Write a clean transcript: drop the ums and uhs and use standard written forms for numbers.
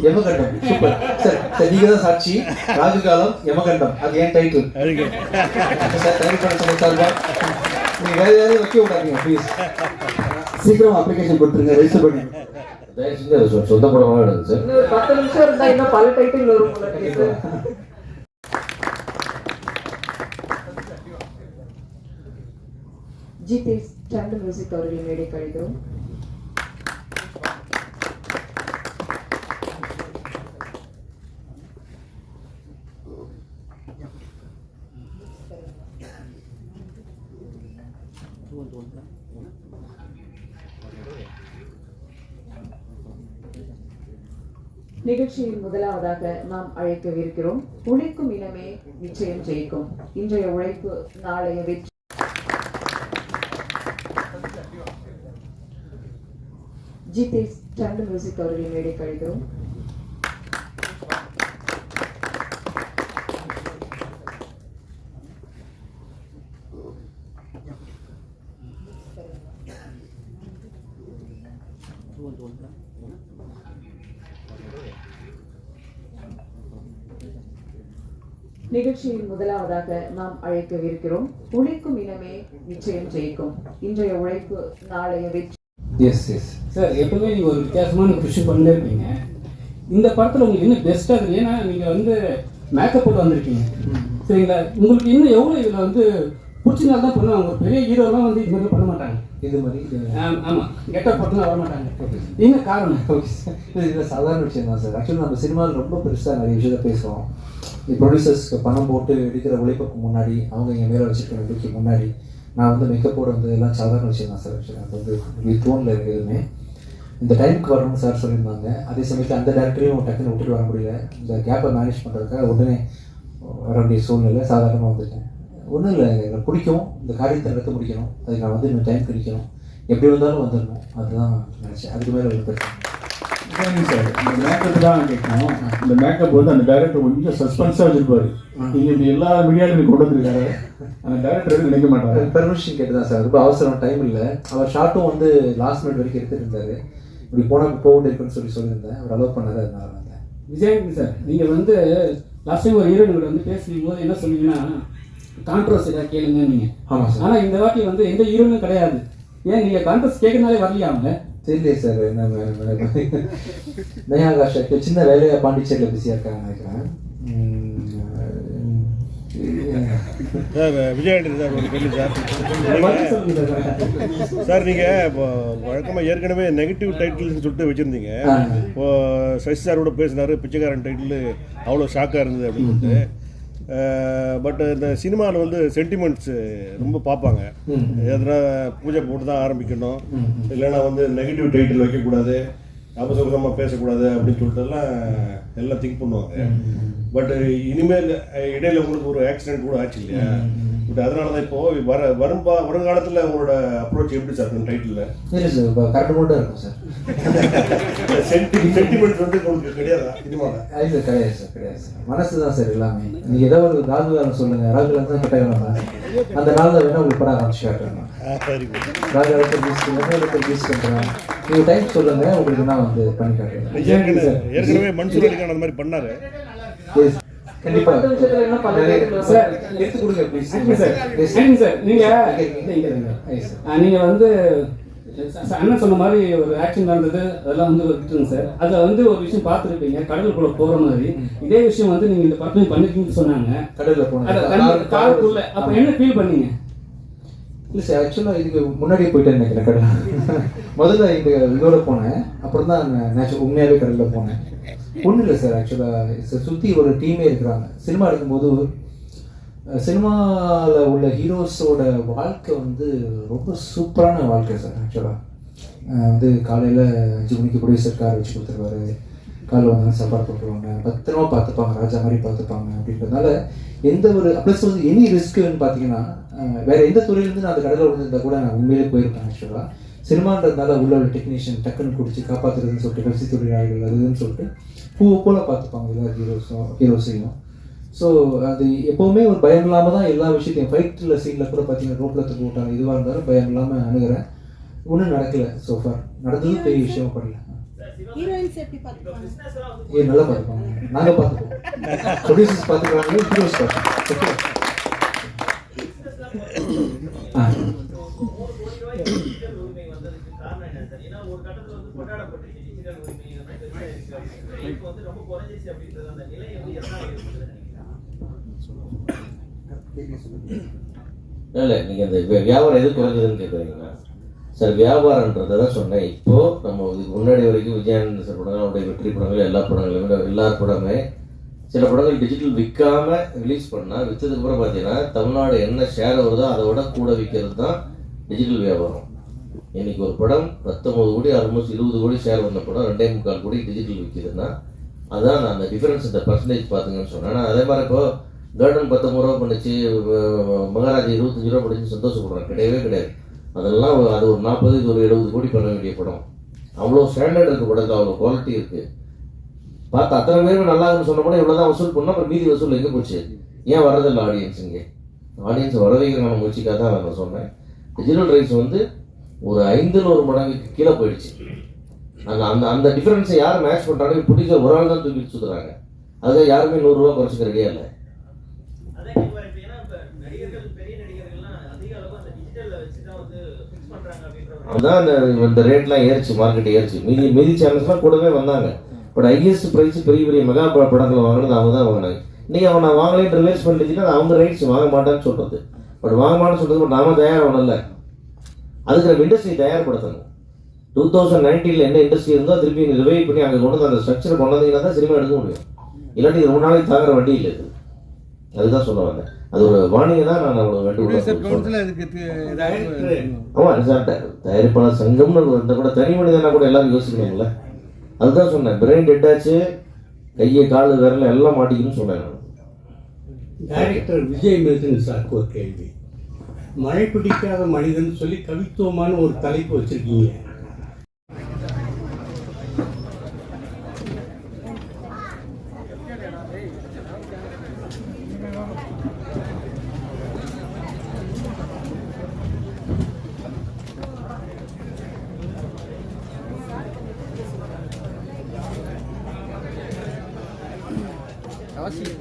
யமகண்டம். Super sir. Sir நீங்க தான் சாட்சி. ராகு காலம் யமகண்டம், அது ஏன் டைட்டில் சார் தயார் பண்ண சொன்ன சார். நீங்க வேற யாரையும் வைக்க விடாதீங்க ப்ளீஸ். சீக்கிரம் அப்ளிகேஷன் கொடுத்துருங்க, ரெஜிஸ்டர் பண்ணி. சொந்த படமாக எடுங்க சார். இன்னும் 10 நிமிஷம் இருந்தா இன்னும் பல டைட்டில் வரும் போல இருக்கு சார். ஜிதேஷ் சண்டு மியூசிக் அவர்கள் மேடை கழிக்கிறோம். நிகழ்ச்சியில் முதலாவதாக நாம் அழைக்கவிருக்கிறோம் உழைக்கும் இனமே நிச்சயம் ஜெயிக்கும். இன்றைய உழைப்பு நாளைய வெற்றி. ஜிதேஷ் சண்டு மியூசிக் அவர்கள் மேடை கழிக்கிறோம். நிகழ்ச்சியில் முதலாவதாக நாம் அழைக்கவிருக்கிறோம் உழைக்கும் இனமே நிச்சயம் ஜெயிக்கும். இன்றைய உழைப்பு நாளைய வெற்றி. எஸ் எஸ் சார், எப்பவுமே நீங்கள் ஒரு வித்தியாசமான விஷயம் பண்ணிட்டே இருப்பீங்க. இந்த படத்தில் உங்களுக்கு இன்னும் பெஸ்ட்டாக இருக்குது. ஏன்னா நீங்கள் வந்து மேக்கப் போட்டு வந்திருக்கீங்க சரிங்களா. உங்களுக்கு இன்னும் எவ்வளோ இதில் வந்து பிடிச்சினால தான் பண்ணுவாங்க. ஒரு பெரிய ஹீரோலாம் வந்து இது மாதிரி பண்ண மாட்டாங்க. இது மாதிரி ஆமாம், கெட்டப் போட்டுலாம் வர மாட்டாங்க. என்ன காரணம்? இது சாதாரண விஷயம் தான் சார். ஆக்சுவலி நம்ம சினிமாவில் ரொம்ப பெருசாக நிறைய விஷயத்த பேசுவோம். ப்ரொடியூசர்ஸ்க்கு பணம் போட்டு எடுக்கிற உழைப்புக்கு முன்னாடி, அவங்க எங்கள் மேலே வச்சுருக்க நம்பிக்கைக்கு முன்னாடி நான் வந்து மேக்கப்போட வந்து எல்லாம் சாதாரண விஷயம் தான் சார். ஆக்சுவலி அது வந்து தோணில் இருக்குது எதுவுமே. இந்த டைமுக்கு வரணும்னு சார் சொல்லியிருந்தாங்க. அதே சமயத்தில் அந்த டேரக்டரையும் டக்குன்னு விட்டுட்டு வர முடியல. இந்த கேப்பை மேனேஜ் பண்ணுறதுக்காக உடனே வர வேண்டிய சூழ்நிலை. சாதாரணமாக வந்துட்டேன். ஒன்றும் இல்லை, எனக்கு பிடிக்கும். இந்த காரியத்தை நடத்த முடிக்கணும். அதுக்கு நான் வந்து இன்னும் டைம் கிடைக்கணும். எப்படி வந்தாலும் வந்துடணும். அதுதான் நினச்சேன். அதுக்கு மேலே ஒரு பிரச்சனை சார். இந்த மேக்கப் தான் கேட்கணும். இந்த மேக்கப் வந்து அந்த டைரக்டர் கொஞ்சம் சஸ்பென்ஸாக வச்சிருப்பாரு. நீங்கள் இப்படி எல்லா மீடியாவிலும் கொண்டு வந்துருக்காரு. அந்த டைரக்டர் நினைக்க மாட்டாரு. பெர்மிஷன் கேட்டு தான் சார். ரொம்ப அவசரம், டைம் இல்லை. அவர் ஷார்ட்டும் வந்து லாஸ்ட் மினிட் வரைக்கும் எடுத்துகிட்டு இருந்தார். இப்படி போனால் போக இருக்குன்னு சொல்லியிருந்தேன். அவர் அலோவ் பண்ணாரு. அதனால வந்தேன். விஜயன் சார், நீங்கள் வந்து லாஸ்ட் டைம் ஒரு ஹீரோயினோட வந்து பேசும் போது என்ன சொன்னீங்கன்னா கான்ட்ரவர்சி ஏதாவது கேளுங்க நீங்கள். ஆமாம் சார். ஆனால் இந்த வாட்டி வந்து எந்த ஹீரோயினும் கிடையாது. ஏன் நீங்கள் கான்ட்ரவர்சி கேட்கறதுனாலே வரலையா அவங்க? தெரியலையே சார். என்ன நயாகாஷ் சின்ன வேலையாக பாண்டிச்சேரியில் பிஸியாக இருக்காங்க நினைக்கிறேன். சார் விஜயாண்டி சார் ஒரு கேள்வி சார். சார் நீங்கள் இப்போ வழக்கமாக ஏற்கனவே நெகட்டிவ் டைட்டில்னு சொல்லிட்டு வச்சுருந்தீங்க. இப்போது சசி சார் கூட பேசினார், பிச்சைக்காரன் டைட்டில் அவ்வளோ ஷாக்காக இருந்தது அப்படின்னு சொல்லிட்டு. பட் இந்த சினிமாவில் வந்து சென்டிமெண்ட்ஸ் ரொம்ப பார்ப்பாங்க. எதனா பூஜை போட்டு தான் ஆரம்பிக்கணும், இல்லைன்னா வந்து நெகட்டிவ் டைட்டில் வைக்கக்கூடாது, அபசகுசமாக பேசக்கூடாது அப்படின்னு சொல்லிட்டுலாம் எல்லாம் திங்க் பண்ணுவாங்க. பட் இனிமேல் இடையில உங்களுக்கு ஒரு ஆக்சிடென்ட் கூட ஆச்சு இல்லையா? பட் அதனால தான் இப்போது வருங்காலத்தில் உங்களோட அப்ரோச் எப்படி சார் டைட்டிலில்? இல்லை சார், இப்போ கரெக்டாக மட்டும் இருக்கும் சார். சென்டிமெண்ட்ஸ் வந்து உங்களுக்கு கிடையாதா சினிமாவில்? இல்லை கிடையாது சார், கிடையாது சார். மனசு தான் சார் எல்லாமே. நீங்கள் ஏதோ ஒரு ராகுகாலம் சொல்லுங்கள், ராகுகாலம் தான் கட்டாயம். அந்த நாளில் வேணால் உங்களுக்கு படம் ஆரம்பிச்சு காட்டுறேன். ராகுகாலத்தை யூஸ் பண்ணுறேன். நீங்கள் டைம் சொல்லுங்கள், உங்களுக்கு நான் வந்து பண்ணி காட்டுறேன். ஏற்கனவே மன்சூர் அலிகான் அந்த மாதிரி பண்ணாரு. கண்டிப்பா சார் எடுத்து கொடுங்க ப்ளீஸ். சார் நீங்க வந்து அண்ணன் சொன்ன மாதிரி ஒரு ஆக்ஷன் நடந்தது, அதெல்லாம் வந்து விட்டுருங்க சார். அதில் வந்து ஒரு விஷயம் பார்த்துருப்பீங்க, கடலுக்குள்ள போகிற மாதிரி. இதே விஷயம் வந்து நீங்கள் இந்த படத்தையும் பண்ணிருக்கீங்கன்னு சொன்னாங்க. கடலில் போனேன் காலுக்குள்ள. அப்போ என்ன ஃபீல் பண்ணீங்க? இல்லை சார், ஆக்சுவலாக இதுக்கு முன்னாடியே போயிட்டேன்னு நினைக்கிறேன். கடல் முதல்ல இந்த இதோட போனேன், அப்புறம் தான் நேச்சுரல் உண்மையாகவே கடலில் போனேன். ஒன்றும் இல்லை சார். ஆக்சுவலாக சுற்றி ஒரு டீமே இருக்கிறாங்க. சினிமா எடுக்கும்போது சினிமாவில் உள்ள ஹீரோஸோட வாழ்க்கை வந்து ரொம்ப சூப்பரான வாழ்க்கை சார். ஆக்சுவலாக வந்து காலையில் 5 மணிக்கு ப்ரொடியூசர் கார் வச்சு கொடுத்துருவாரு. காலையில் வந்தாலும் சாப்பாடு போட்டுருவாங்க, பத்திரமா பார்த்துப்பாங்க, ராஜா மாதிரி பார்த்துப்பாங்க. அப்படின்றதுனால எந்த ஒரு ப்ளஸ் வந்து எனி ரிஸ்க்குன்னு பார்த்தீங்கன்னா வேறு எந்த துறையிலேருந்து நான் அந்த கடலில் விழுந்திருந்தால் கூட நான் உண்மையிலே போயிருப்பேன். ஆக்சுவலாக சினிமான்றதுனால உள்ள ஒரு டெக்னீஷியன் டக்குன்னு பிடிச்சி காப்பாற்றுறதுன்னு சொல்லிட்டு கட்சி தொழிலாளர்கள் அதுன்னு சொல்லிட்டு பூவை போல் பார்த்துப்பாங்க எல்லா ஹீரோஸையும். ஸோ அது எப்போவுமே ஒரு பயம் இல்லாமல் தான் எல்லா விஷயத்தையும் ஃபைட்டில் சீனில் கூட பார்த்தீங்கன்னா ரோட்டில் தூக்கி விட்டாங்க, இதுவாக இருந்தாலும் பயம் இல்லாமல் அணுகிறேன். ஒன்றும் நடக்கலை. சோஃபார் நடந்ததும் பெரிய விஷயம் பண்ணல. ஹீரோயின்ஸ் எப்படி பார்த்துப்பாங்க? நல்லா பார்த்துப்பாங்க, நாங்கள் பார்த்துப்போம், ப்ரொடியூசர்ஸ் பார்த்துக்கிறாங்க, ஹீரோஸ் பார்த்துப்போம். இல்லை நீங்கள் இந்த வியாபாரம் எது குறைஞ்சதுன்னு கேட்குறீங்களா சார்? வியாபாரன்றதை தான் சொன்னேன். இப்போது நம்ம இதுக்கு முன்னாடி வரைக்கும் விஜயானந்த சார் படங்கள், அவருடைய வெற்றி படங்கள், எல்லா படங்களுமே எல்லா படமே சில படங்கள் டிஜிட்டல் விற்காம ரிலீஸ் பண்ணால் விற்றதுக்கப்புறம் பார்த்தீங்கன்னா தமிழ்நாடு என்ன ஷேர் வருதோ அதை விட கூட விற்கிறது தான் டிஜிட்டல் வியாபாரம். இன்னைக்கு ஒரு படம் 19 கோடி ஆல்மோஸ்ட் 20 கோடி ஷேர் வந்த படம் 2.25 கோடி டிஜிட்டல் விற்கிதுன்னா அதுதான் நான் அந்த டிஃபரன்ஸ், இந்த பர்சன்டேஜ் பார்த்துங்கன்னு சொன்னேன். ஆனால் அதே மாதிரி இப்போ கார்டன் 19 ரூபா பண்ணிச்சு, மகாராஜா 25 ரூபா பண்ணிச்சு சந்தோஷப்படுறேன், கிடையவே கிடையாது. அதெல்லாம் அது ஒரு 40, இது ஒரு 70 கோடி பண்ண வேண்டிய படம். அவ்வளோ ஸ்டாண்டர்ட் இருக்குது படத்தில், அவ்வளோ குவாலிட்டி இருக்குது. பார்த்து அத்தனை பேருமே நல்லா இருக்குன்னு சொன்ன படம் இவ்வளோ தான் வசூல் பண்ணால் அப்புறம் மீதி வசூல் எங்கே போச்சு? ஏன் வர்றதில்லை ஆடியன்ஸ்? இங்கே ஆடியன்ஸ் வர வைக்கிறமான முயற்சிக்காக தான் நான் சொன்னேன். டிஜிட்டல் ரைட்ஸ் வந்து ஒரு 500 மடங்குக்கு கீழே போயிடுச்சு. அந்த அந்த அந்த டிஃபரன்ஸை யார் மேட்ச் பண்ணுறாங்க? பிடிச்ச ஒரு ஆள் தான் தூக்கி சுற்றுறாங்க. அதுக்காக யாருமே 100 ரூபா குறைச்சிக்க ரெடியா இல்லை. அதுதான் இந்த ரேட்லாம் ஏறிச்சு, மார்க்கெட் ஏறிச்சு. மீதி சேனல்ஸ்லாம் கூடவே வந்தாங்க. பட் ஹையஸ்ட் ப்ரைஸ் பெரிய பெரிய மெகா படங்களை வாங்கினது அவங்க தான் வாங்கினாங்க. இன்றைக்கி அவன் நான் வாங்கலேன்னு ரிவைஸ் பண்ணிட்டுச்சுன்னா அது அவங்க ரைட்ஸ் வாங்க மாட்டான்னு சொல்கிறது. பட் வாங்க மாட்டேன்னு சொல்கிறது பட் நாம தயாராகணும்ல. அதுக்கு நம்ம இண்டஸ்ட்ரி தயார்படுத்தணும். 2019 என்ன இண்டஸ்ட்ரி இருந்தோ திருப்பி ரிவைவ் பண்ணி அங்கே கொண்டு வந்து அந்த ஸ்ட்ரக்சரை கொண்டு வந்தீங்கன்னா தான் சினிமா எடுக்க முடியும். இல்லாட்டி ரொம்ப நாளைக்கு தாங்குற வண்டி இல்லை இது. அதுதான் சொல்ல வந்தேன். அது ஒரு வாணிகை தான் நான் அவ்வளோ ஆமாம் சார். தயாரிப்பாளர் சங்கம்னு இருந்தால் கூட தனி மனிதனா கூட எல்லாரும் யோசிக்கணும்ல. அதுதான் சொன்னேன். பிரெயின் டெட் ஆச்சு, கையை காலு விரல எல்லாம் மாட்டிக்கணும்னு சொன்னேன் நான். டைரக்டர் விஜய் மில்டன் சாருக்கு ஒரு கேள்வி. மழை பிடிக்காத மனிதன் சொல்லி கவித்துவமான ஒரு தலைப்பு வச்சிருக்கீங்க. அவசியம்